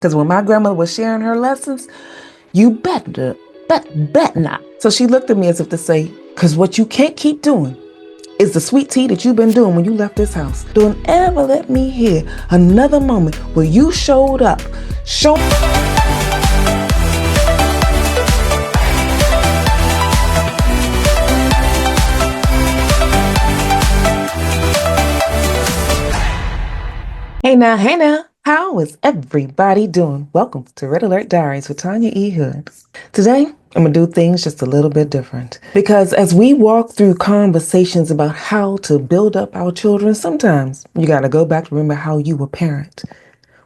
Because when my grandmother was sharing her lessons, you bet not. So she looked at me as if to say, because what you can't keep doing is the sweet tea that you've been doing when you left this house. Don't ever let me hear another moment where you showed up. Hey now, how is everybody doing? Welcome to Red Alert Diaries with Tanya E. Hood. Today, I'm going to do things just a little bit different because as we walk through conversations about how to build up our children, sometimes you got to go back to remember how you were a parent.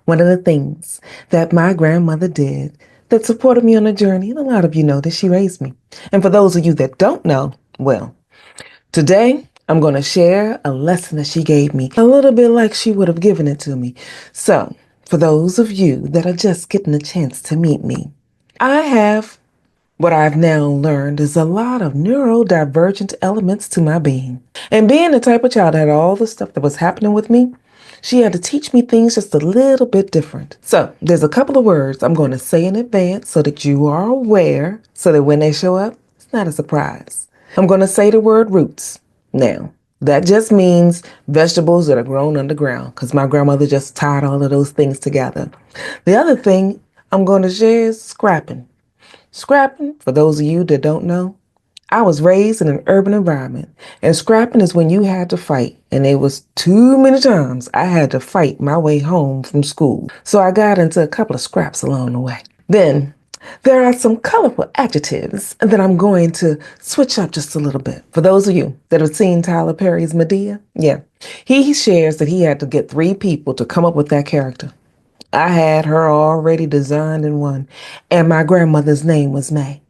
One of the things that my grandmother did that supported me on the journey, and a lot of you know that she raised me. And for those of you that don't know, well, today, I'm going to share a lesson that she gave me, a little bit like she would have given it to me. So, for those of you that are just getting a chance to meet me, I have what I've now learned is a lot of neurodivergent elements to my being. And being the type of child that had all the stuff that was happening with me, she had to teach me things just a little bit different. So, there's a couple of words I'm going to say in advance so that you are aware, so that when they show up, it's not a surprise. I'm going to say the word roots. Now, that just means vegetables that are grown underground because my grandmother just tied all of those things together. The other thing I'm going to share is scrapping. Scrapping, for those of you that don't know, I was raised in an urban environment, and scrapping is when you had to fight, and it was too many times I had to fight my way home from school. So I got into a couple of scraps along the way. Then there are some colorful adjectives that I'm going to switch up just a little bit. For those of you that have seen Tyler Perry's Medea, yeah, he shares that he had to get 3 people to come up with that character. I had her already designed in one, and my grandmother's name was May.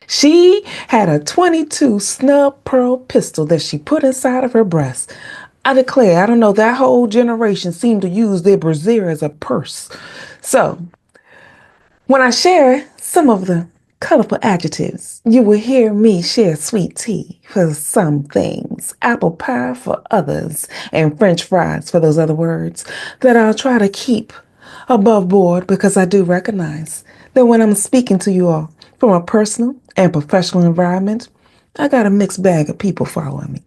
She had a 22 snub pearl pistol that she put inside of her breast. I declare, I don't know, that whole generation seemed to use their brassiere as a purse. So, when I share some of the colorful adjectives, you will hear me share sweet tea for some things, apple pie for others, and French fries for those other words that I'll try to keep above board because I do recognize that when I'm speaking to you all from a personal and professional environment, I got a mixed bag of people following me.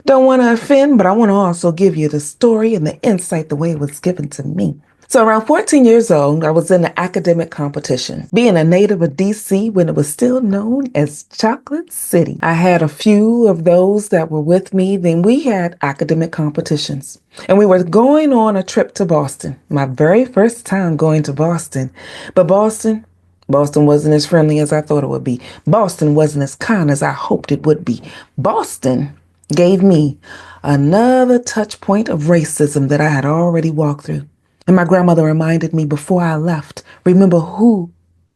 Don't want to offend, but I want to also give you the story and the insight the way it was given to me. So around 14 years old, I was in an academic competition. Being a native of DC when it was still known as Chocolate City, I had a few of those that were with me. Then we had academic competitions. And we were going on a trip to Boston. My very first time going to Boston. But Boston wasn't as friendly as I thought it would be. Boston wasn't as kind as I hoped it would be. Boston gave me another touch point of racism that I had already walked through. And my grandmother reminded me before I left, remember who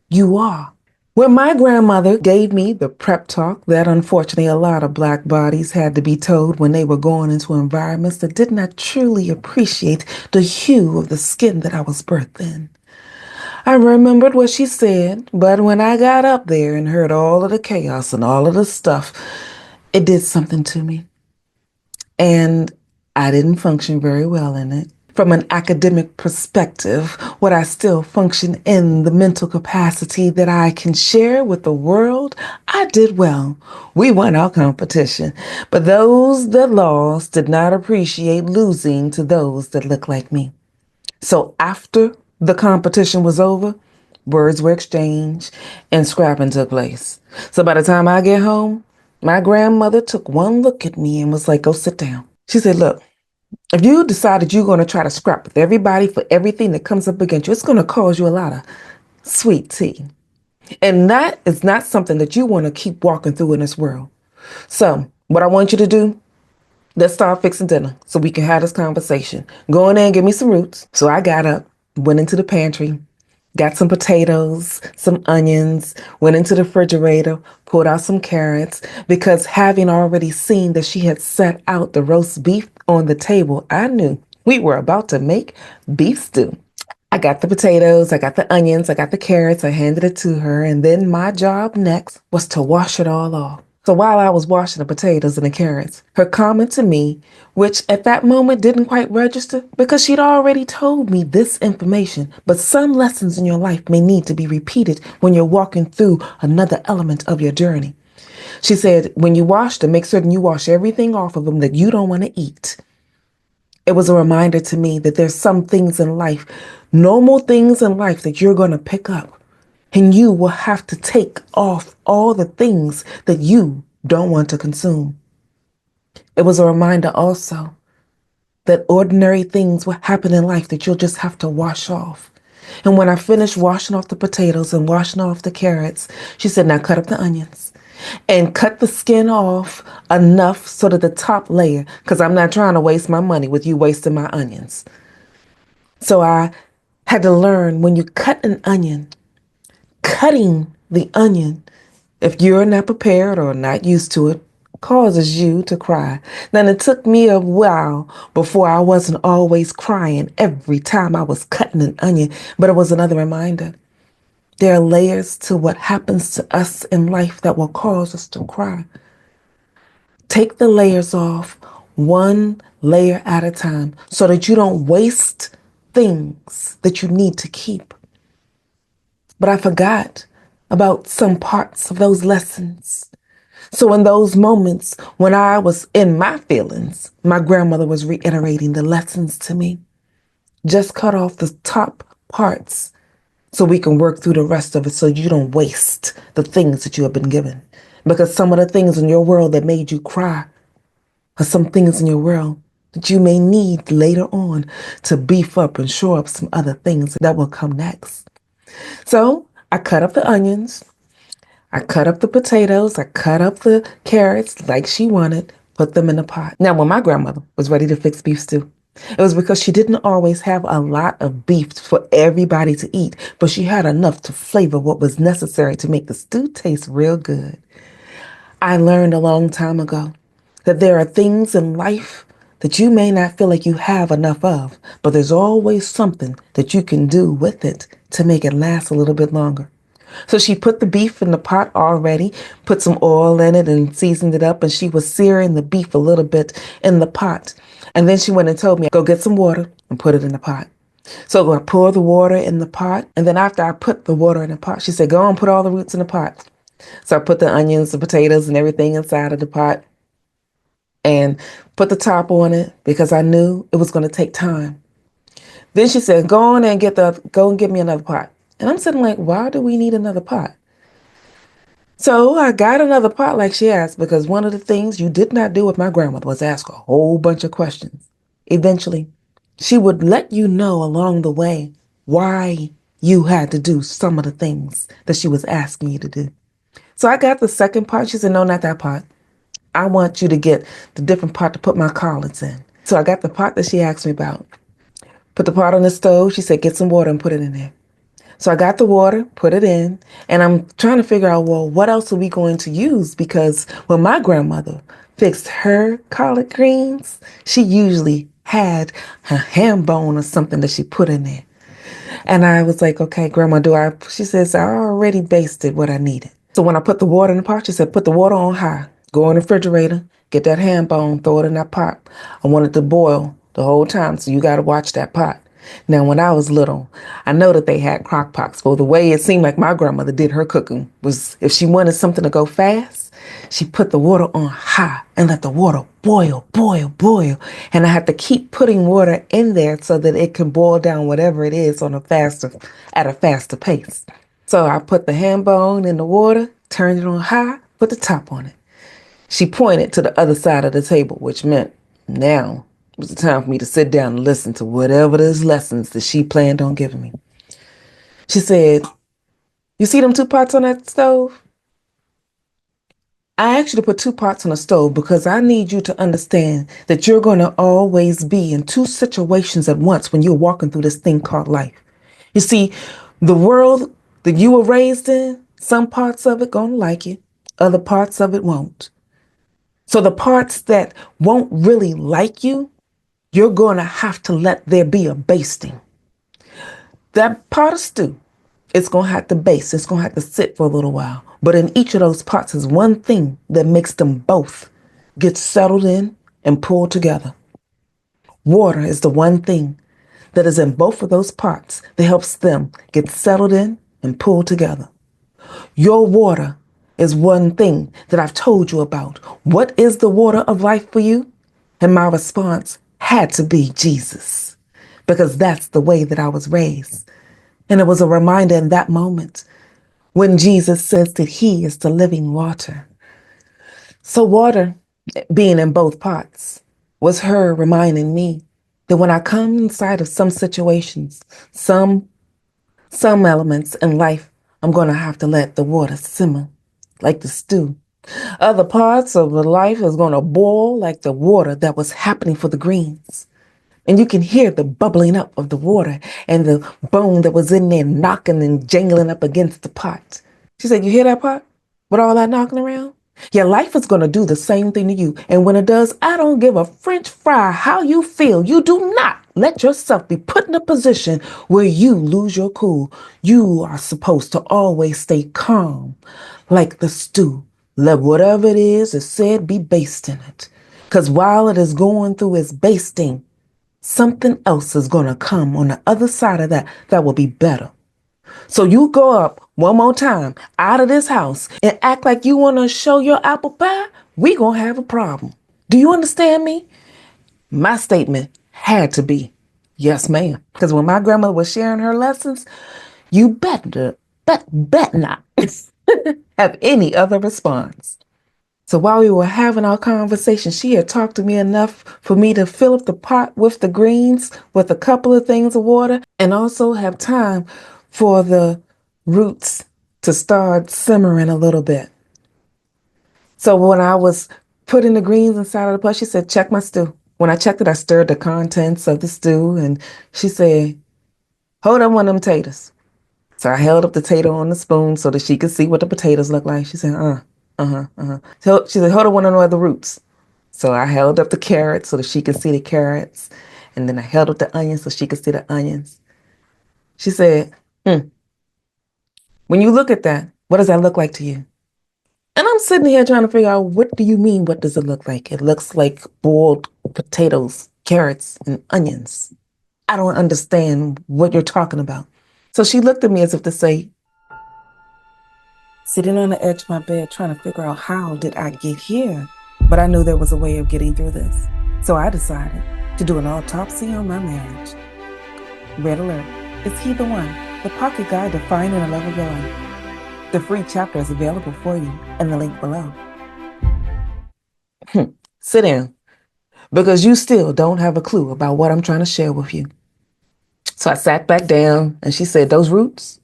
you are. When my grandmother gave me the prep talk that unfortunately a lot of black bodies had to be told when they were going into environments that did not truly appreciate the hue of the skin that I was birthed in. I remembered what she said, but when I got up there and heard all of the chaos and all of the stuff, it did something to me. And I didn't function very well in it. From an academic perspective, would I still function in the mental capacity that I can share with the world? I did well. We won our competition. But those that lost did not appreciate losing to those that look like me. So after the competition was over, words were exchanged and scrapping took place. So by the time I get home, my grandmother took one look at me and was like, go sit down. She said, look, if you decided you're going to try to scrap with everybody for everything that comes up against you, it's going to cause you a lot of sweet tea. And that is not something that you want to keep walking through in this world. So what I want you to do, let's start fixing dinner so we can have this conversation. Go in there and give me some roots. So I got up, went into the pantry, got some potatoes, some onions, went into the refrigerator, pulled out some carrots, because having already seen that she had set out the roast beef on the table, I knew we were about to make beef stew. I got the potatoes, I got the onions, I got the carrots, I handed it to her, and then my job next was to wash it all off. So while I was washing the potatoes and the carrots, her comment to me, which at that moment didn't quite register because she'd already told me this information, but some lessons in your life may need to be repeated when you're walking through another element of your journey. She said, when you wash them, make certain you wash everything off of them that you don't want to eat. It was a reminder to me that there's some things in life, normal things in life that you're going to pick up. And you will have to take off all the things that you don't want to consume. It was a reminder also that ordinary things will happen in life that you'll just have to wash off. And when I finished washing off the potatoes and washing off the carrots, she said, now cut up the onions and cut the skin off enough so that the top layer, because I'm not trying to waste my money with you wasting my onions. So I had to learn when you cut an onion, cutting the onion, if you're not prepared or not used to it, causes you to cry. Then it took me a while before I wasn't always crying every time I was cutting an onion, but it was another reminder. There are layers to what happens to us in life that will cause us to cry. Take the layers off one layer at a time so that you don't waste things that you need to keep. But I forgot about some parts of those lessons. So in those moments when I was in my feelings, my grandmother was reiterating the lessons to me. Just cut off the top parts so we can work through the rest of it so you don't waste the things that you have been given. Because some of the things in your world that made you cry are some things in your world that you may need later on to beef up and shore up some other things that will come next. So I cut up the onions. I cut up the potatoes, I cut up the carrots like she wanted, put them in a pot. Now, when my grandmother was ready to fix beef stew, it was because she didn't always have a lot of beef for everybody to eat, but she had enough to flavor what was necessary to make the stew taste real good. I learned a long time ago that there are things in life that you may not feel like you have enough of, but there's always something that you can do with it to make it last a little bit longer. So she put the beef in the pot already, put some oil in it and seasoned it up, and she was searing the beef a little bit in the pot. And then she went and told me, go get some water and put it in the pot. So I poured the water in the pot, and then after I put the water in the pot, she said, go and put all the roots in the pot. So I put the onions, the potatoes, and everything inside of the pot and put the top on it because I knew it was going to take time. Then she said, go and get me another pot. And I'm sitting like, why do we need another pot? So I got another pot like she asked because one of the things you did not do with my grandmother was ask a whole bunch of questions. Eventually, she would let you know along the way why you had to do some of the things that she was asking you to do. So I got the second pot. She said, no, not that pot. I want you to get the different pot to put my collards in. So I got the pot that she asked me about. Put the pot on the stove. She said, get some water and put it in there. So I got the water, put it in, and I'm trying to figure out, well, what else are we going to use? Because when my grandmother fixed her collard greens, she usually had a ham bone or something that she put in there. And I was like, okay, Grandma, She says, I already basted what I needed. So when I put the water in the pot, she said, put the water on high, go in the refrigerator, get that ham bone, throw it in that pot. I want it to boil the whole time, so you got to watch that pot. Now, when I was little, I know that they had crock pots, but the way it seemed like my grandmother did her cooking was if she wanted something to go fast, she put the water on high and let the water boil, boil, boil. And I had to keep putting water in there so that it can boil down whatever it is at a faster pace. So I put the ham bone in the water, turned it on high, put the top on it. She pointed to the other side of the table, which meant now it was the time for me to sit down and listen to whatever those lessons that she planned on giving me. She said, you see them two pots on that stove? I asked you to put two pots on the stove because I need you to understand that you're going to always be in two situations at once when you're walking through this thing called life. You see, the world that you were raised in, some parts of it going to like you, other parts of it won't. So the parts that won't really like you, you're going to have to let there be a basting. That pot of stew, it's going to have to baste. It's going to have to sit for a little while. But in each of those pots is one thing that makes them both get settled in and pulled together. Water is the one thing that is in both of those pots that helps them get settled in and pulled together. Your water is one thing that I've told you about. What is the water of life for you? And my response had to be Jesus, because that's the way that I was raised. And it was a reminder in that moment when Jesus says that he is the living water. So water being in both pots was her reminding me that when I come inside of some situations, some elements in life, I'm going to have to let the water simmer like the stew. Other parts of the life is going to boil like the water that was happening for the greens. And you can hear the bubbling up of the water and the bone that was in there knocking and jangling up against the pot. She said, you hear that pot? With all that knocking around? Your life is going to do the same thing to you. And when it does, I don't give a French fry how you feel. You do not let yourself be put in a position where you lose your cool. You are supposed to always stay calm, like the stew. Let whatever it is said be based in it. Because while it is going through its basting, something else is going to come on the other side of that that will be better. So you go up one more time out of this house and act like you want to show your apple pie, we going to have a problem. Do you understand me? My statement had to be, yes, ma'am. Because when my grandmother was sharing her lessons, you bet not have any other response. So while we were having our conversation, she had talked to me enough for me to fill up the pot with the greens with a couple of things of water and also have time for the roots to start simmering a little bit. So when I was putting the greens inside of the pot, she said, check my stew. When I checked it, I stirred the contents of the stew and she said, hold on one of them taters. So I held up the tater on the spoon so that she could see what the potatoes look like. She said, So she said, hold on one of the other roots. So I held up the carrots so that she could see the carrots. And then I held up the onions so she could see the onions. She said, when you look at that, what does that look like to you? And I'm sitting here trying to figure out, what do you mean? What does it look like? It looks like boiled potatoes, carrots, and onions. I don't understand what you're talking about. So she looked at me as if to say, sitting on the edge of my bed trying to figure out how did I get here? But I knew there was a way of getting through this. So I decided to do an autopsy on my marriage. Red Alert. Is he the one? The pocket guide to finding the love of your life. The free chapter is available for you in the link below. Sit down, because you still don't have a clue about what I'm trying to share with you. So I sat back down and she said, those roots,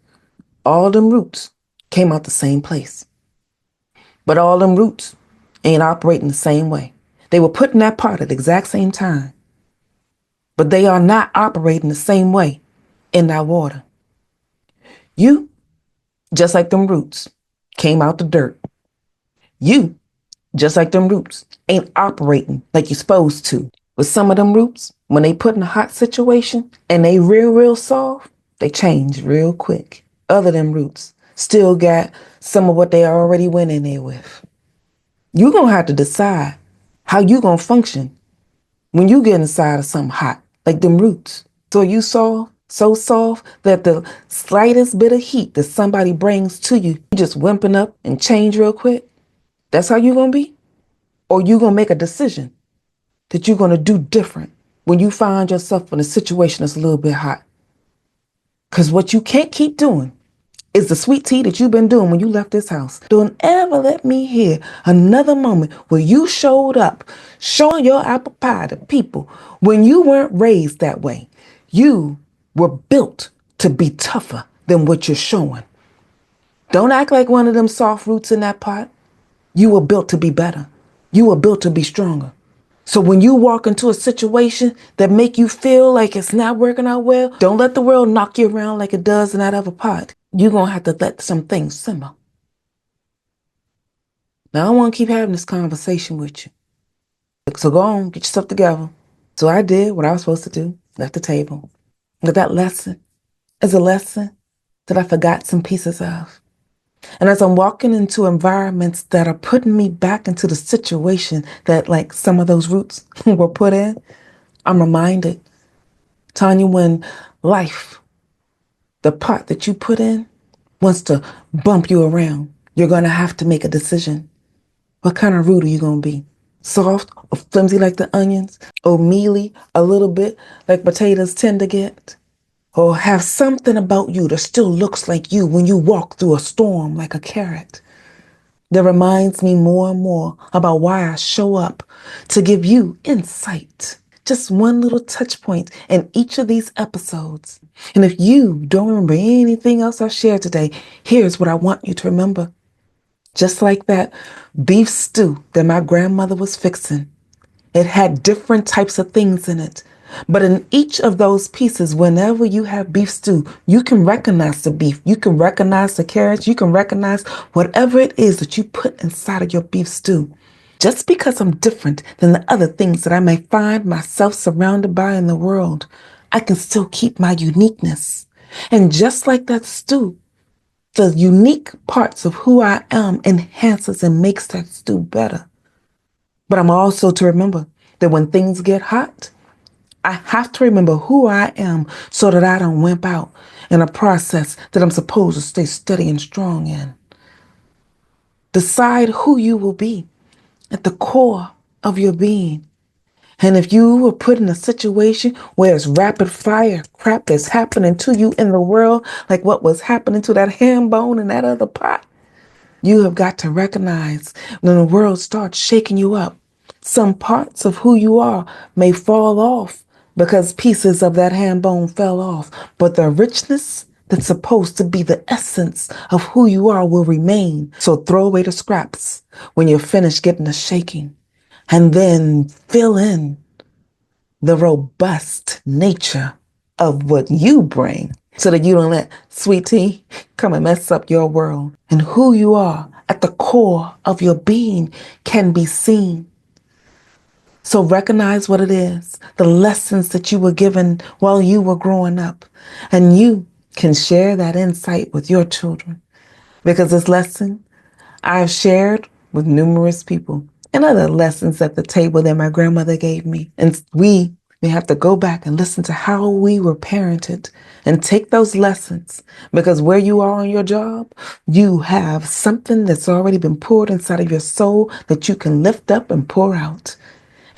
all them roots came out the same place. But all them roots ain't operating the same way. They were put in that pot at the exact same time. But they are not operating the same way in that water. You, just like them roots, came out the dirt. You, just like them roots, ain't operating like you're supposed to. With some of them roots, when they put in a hot situation and they real soft, they change real quick. Other than roots still got some of what they already went in there with. You're going to have to decide how you going to function when you get inside of something hot, like them roots. So are you soft, so soft that the slightest bit of heat that somebody brings to you, you just wimping up and change real quick? That's how you going to be? Or you going to make a decision that you're going to do different when you find yourself in a situation that's a little bit hot? Because what you can't keep doing is the sweet tea that you've been doing when you left this house. Don't ever let me hear another moment where you showed up showing your apple pie to people when you weren't raised that way. You were built to be tougher than what you're showing. Don't act like one of them soft roots in that pot. You were built to be better. You were built to be stronger. So when you walk into a situation that make you feel like it's not working out well, don't let the world knock you around like it does in that other pot. You're going to have to let some things simmer. Now, I don't want to keep having this conversation with you. So go on, get yourself together. So I did what I was supposed to do, left the table. But that lesson is a lesson that I forgot some pieces of. And as I'm walking into environments that are putting me back into the situation that like some of those roots were put in, I'm reminded, Tanya, when life, the part that you put in, wants to bump you around, you're going to have to make a decision. What kind of root are you going to be? Soft or flimsy like the onions? Or mealy a little bit like potatoes tend to get? Or have something about you that still looks like you when you walk through a storm like a carrot? That reminds me more and more about why I show up to give you insight. Just one little touch point in each of these episodes. And if you don't remember anything else I've shared today, here's what I want you to remember. Just like that beef stew that my grandmother was fixing, it had different types of things in it. But in each of those pieces, whenever you have beef stew, you can recognize the beef. You can recognize the carrots. You can recognize whatever it is that you put inside of your beef stew. Just because I'm different than the other things that I may find myself surrounded by in the world, I can still keep my uniqueness. And just like that stew, the unique parts of who I am enhances and makes that stew better. But I'm also to remember that when things get hot, I have to remember who I am so that I don't wimp out in a process that I'm supposed to stay steady and strong in. Decide who you will be at the core of your being. And if you were put in a situation where it's rapid fire crap that's happening to you in the world, like what was happening to that ham bone in that other pot, you have got to recognize when the world starts shaking you up, some parts of who you are may fall off because pieces of that ham bone fell off. But the richness that's supposed to be the essence of who you are will remain. So throw away the scraps when you're finished getting the shaking. And then fill in the robust nature of what you bring so that you don't let sweet tea come and mess up your world. And who you are at the core of your being can be seen. So recognize what it is, the lessons that you were given while you were growing up. And you can share that insight with your children. Because this lesson I've shared with numerous people and other lessons at the table that my grandmother gave me. And we have to go back and listen to how we were parented and take those lessons, because where you are on your job, you have something that's already been poured inside of your soul that you can lift up and pour out.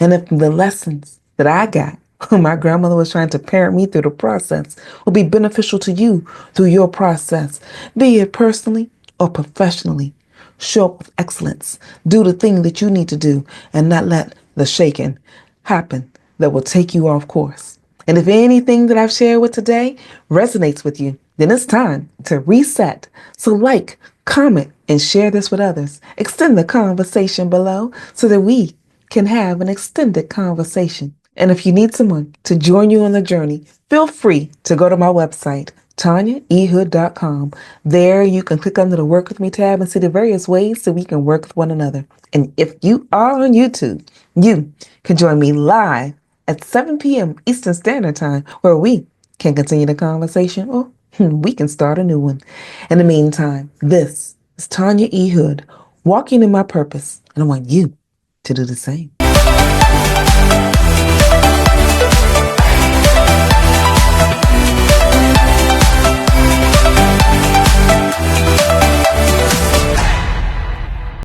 And if the lessons that I got, my grandmother was trying to parent me through the process, will be beneficial to you through your process, be it personally or professionally. Show up with excellence. Do the thing that you need to do and not let the shaking happen that will take you off course. And if anything that I've shared with today resonates with you, then it's time to reset. So like, comment, and share this with others. Extend the conversation below so that we can have an extended conversation. And if you need someone to join you on the journey, feel free to go to my website, TanyaEhood.com. There you can click under the Work With Me tab and see the various ways that we can work with one another. And if you are on YouTube, you can join me live at 7 p.m. Eastern Standard Time, where we can continue the conversation or we can start a new one. In the meantime, this is Tanya E. Hood, walking in my purpose, and I want you to do the same.